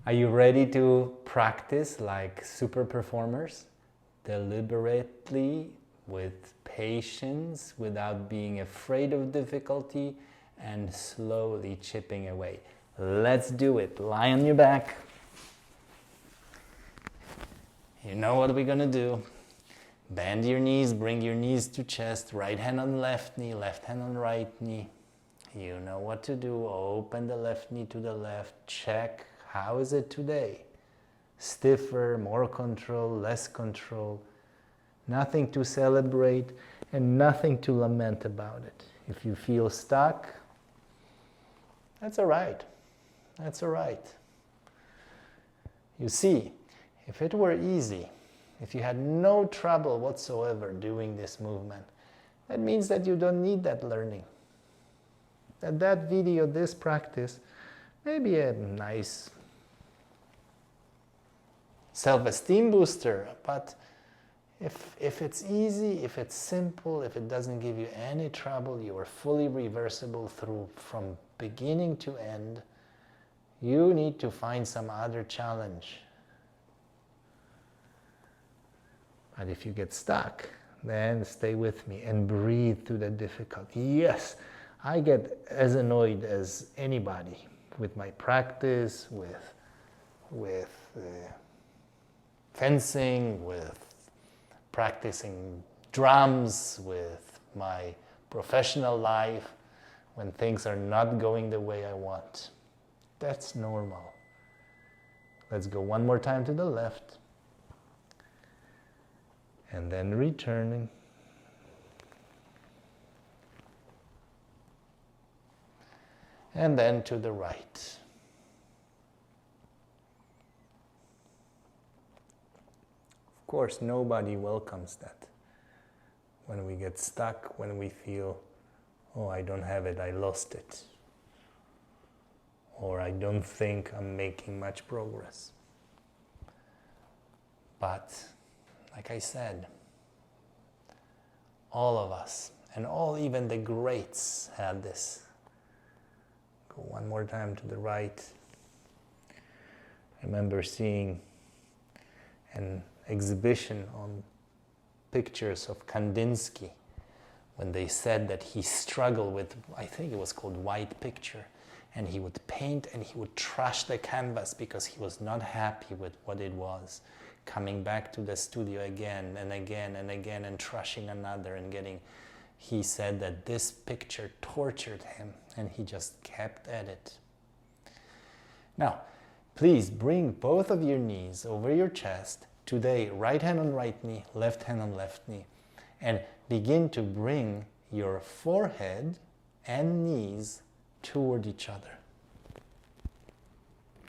Are you ready to practice like super performers? Deliberately, with patience, without being afraid of difficulty, and slowly chipping away. Let's do it. Lie on your back. You know what we're gonna do. Bend your knees, bring your knees to chest, right hand on left knee, left hand on right knee. You know what to do. Open the left knee to the left. Check, how is it today? Stiffer, more control, less control. Nothing to celebrate and nothing to lament about it. If you feel stuck, that's all right. That's all right. You see, if it were easy, if you had no trouble whatsoever doing this movement, that means that you don't need that learning. That video, this practice, may be a nice self-esteem booster, but if it's easy, if it's simple, if it doesn't give you any trouble, you are fully reversible from beginning to end, you need to find some other challenge. But if you get stuck, then stay with me and breathe through the difficulty. Yes, I get as annoyed as anybody with my practice, with fencing, with practicing drums, with my professional life, when things are not going the way I want. That's normal. Let's go one more time to the left. And then returning. And then to the right. Of course, nobody welcomes that. When we get stuck, when we feel, oh, I don't have it, I lost it. Or I don't think I'm making much progress. But like I said, all of us, and even the greats had this. Go one more time to the right. I remember seeing an exhibition on pictures of Kandinsky when they said that he struggled with, I think it was called white picture, and he would paint and he would trash the canvas because he was not happy with what it was. Coming back to the studio again and again and again and trashing another and getting, he said that this picture tortured him and he just kept at it. Now, please bring both of your knees over your chest. Today, right hand on right knee, left hand on left knee, and begin to bring your forehead and knees toward each other.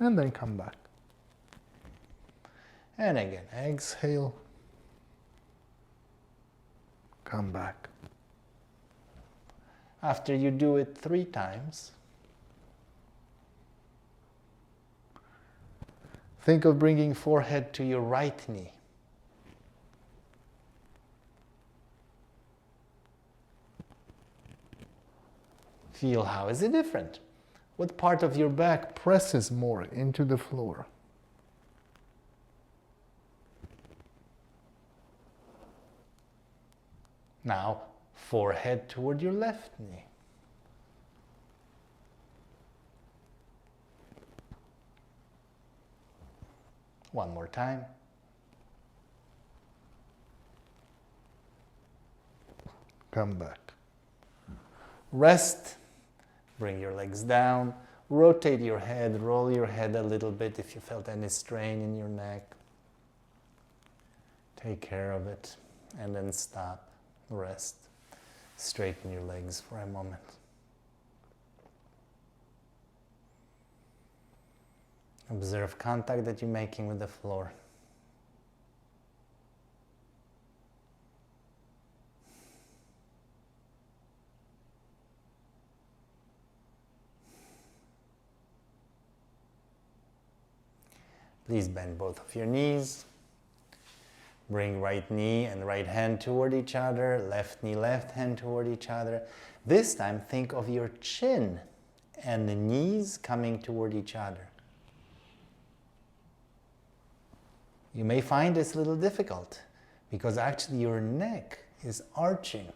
And then come back. And again, exhale, come back. After you do it 3 times, think of bringing forehead to your right knee. Feel how is it different? What part of your back presses more into the floor? Now, forehead toward your left knee. One more time. Come back. Rest. Bring your legs down. Rotate your head. Roll your head a little bit if you felt any strain in your neck. Take care of it. And then stop. Rest. Straighten your legs for a moment. Observe contact that you're making with the floor. Please bend both of your knees. Bring right knee and right hand toward each other, left knee, left hand toward each other. This time, think of your chin and the knees coming toward each other. You may find this a little difficult because actually your neck is arching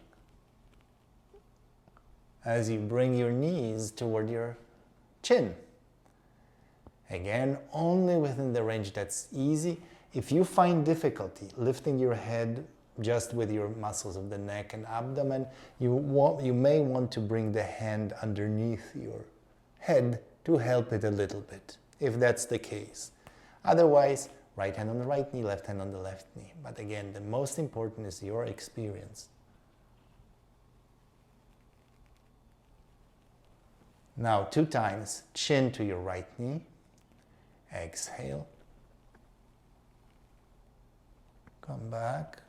as you bring your knees toward your chin. Again, only within the range that's easy. If you find difficulty lifting your head just with your muscles of the neck and abdomen, you may want to bring the hand underneath your head to help it a little bit, if that's the case. Otherwise, right hand on the right knee, left hand on the left knee. But again, the most important is your experience. Now, 2 times, chin to your right knee. Exhale. Come back.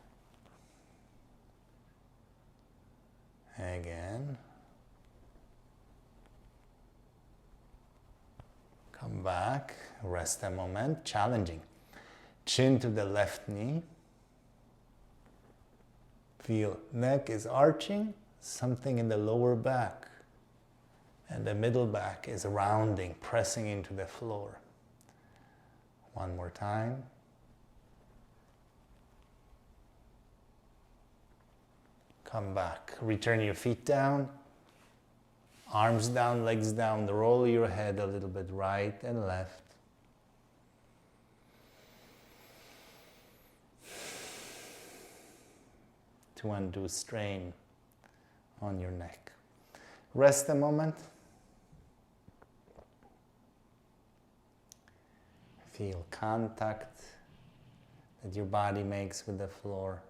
Again. Come back. Rest a moment. Challenging. Chin to the left knee. Feel neck is arching. Something in the lower back. And the middle back is rounding, pressing into the floor. One more time. Come back. Return your feet down. Arms down, legs down. Roll your head a little bit right and left. To undo strain on your neck. Rest a moment. Feel contact that your body makes with the floor.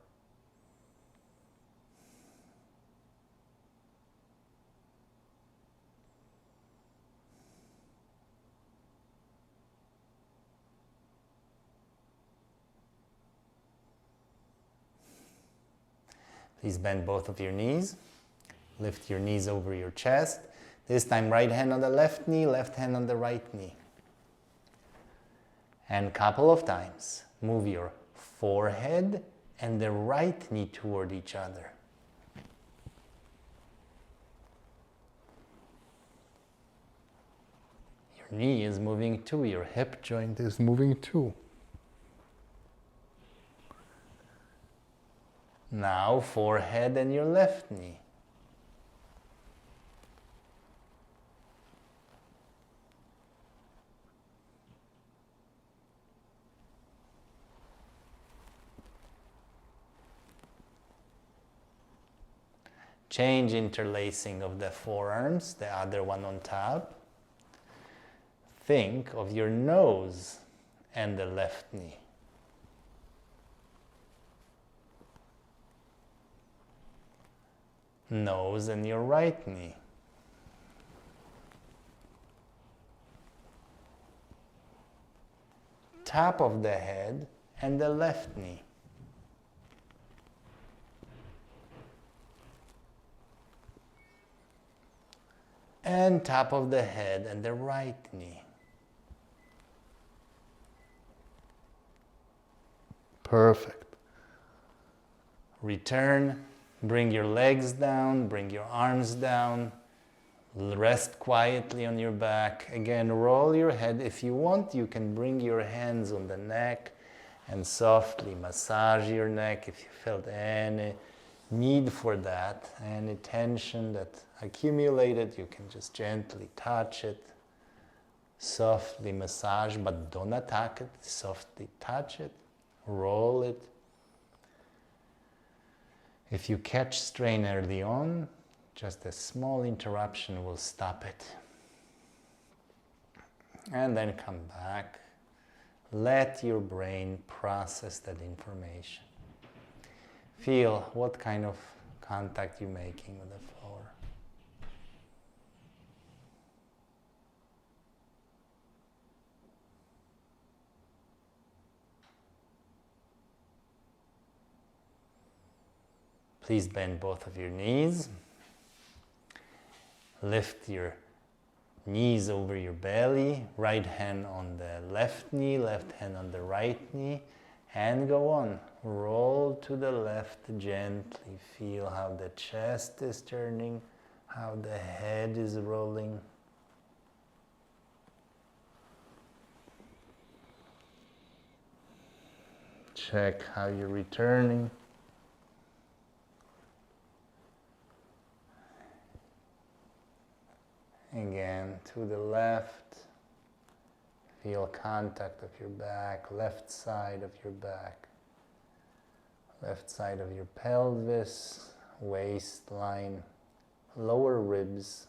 Please bend both of your knees. Lift your knees over your chest. This time right hand on the left knee, left hand on the right knee. And a couple of times, move your forehead and the right knee toward each other. Your knee is moving too, your hip joint is moving too. Now, forehead and your left knee. Change interlacing of the forearms, the other one on top. Think of your nose and the left knee. Nose and your right knee. Top of the head and the left knee. And top of the head and the right knee. Perfect. Return, bring your legs down, bring your arms down, rest quietly on your back. Again, roll your head. If you want, you can bring your hands on the neck and softly massage your neck if you felt any need for that, any tension that accumulated, you can just gently touch it, softly massage, but don't attack it, softly touch it, roll it. If you catch strain early on, just a small interruption will stop it. And then come back. Let your brain process that information. Feel what kind of contact you're making with the floor. Please bend both of your knees. Lift your knees over your belly. Right hand on the left knee, left hand on the right knee. And go on. Roll to the left gently. Feel how the chest is turning, how the head is rolling. check how you're returning. Again, to the left. Feel contact of your back, left side of your back, left side of your pelvis, waistline, lower ribs.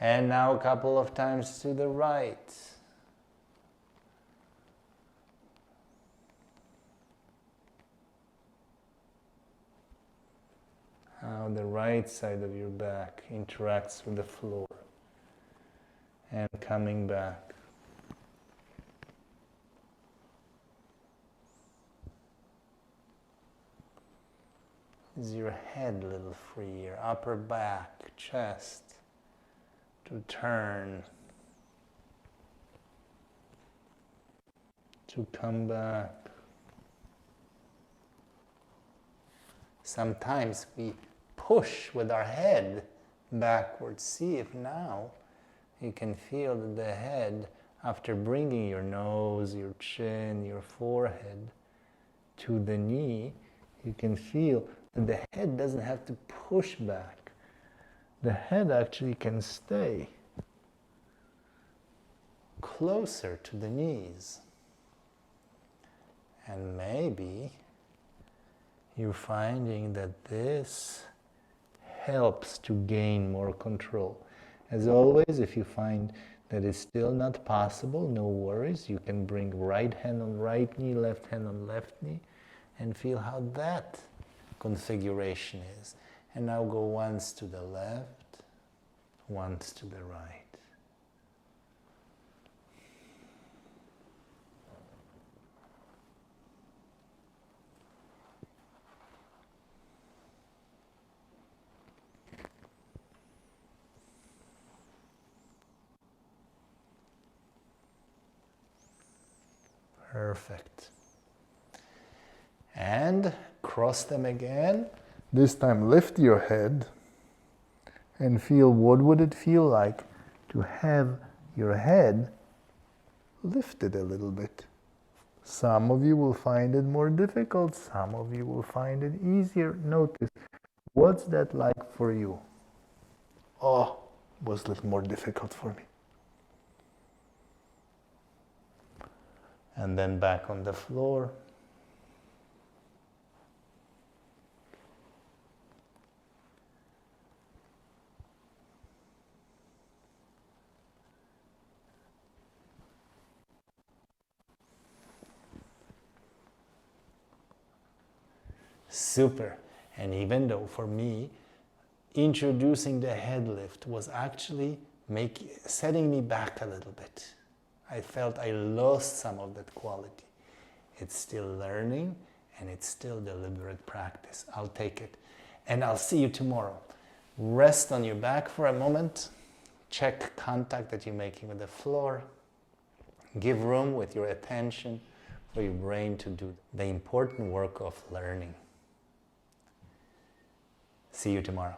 And now a couple of times to the right. How the right side of your back interacts with the floor. And coming back. Is your head a little free? Your upper back, chest to turn, to come back. Sometimes we push with our head backwards. See if now you can feel that the head, after bringing your nose, your chin, your forehead to the knee, you can feel that the head doesn't have to push back. The head actually can stay closer to the knees. And maybe you're finding that this helps to gain more control. As always, if you find that it's still not possible, no worries. You can bring right hand on right knee, left hand on left knee, and feel how that configuration is. And now go once to the left, once to the right. Perfect. And cross them again. This time lift your head and feel what would it feel like to have your head lifted a little bit. Some of you will find it more difficult, some of you will find it easier. Notice, what's that like for you? Oh, was a little more difficult for me. And then back on the floor. Super. And even though for me, introducing the head lift was actually setting me back a little bit. I felt I lost some of that quality. It's still learning and it's still deliberate practice. I'll take it. And I'll see you tomorrow. Rest on your back for a moment. Check contact that you're making with the floor. Give room with your attention for your brain to do the important work of learning. See you tomorrow.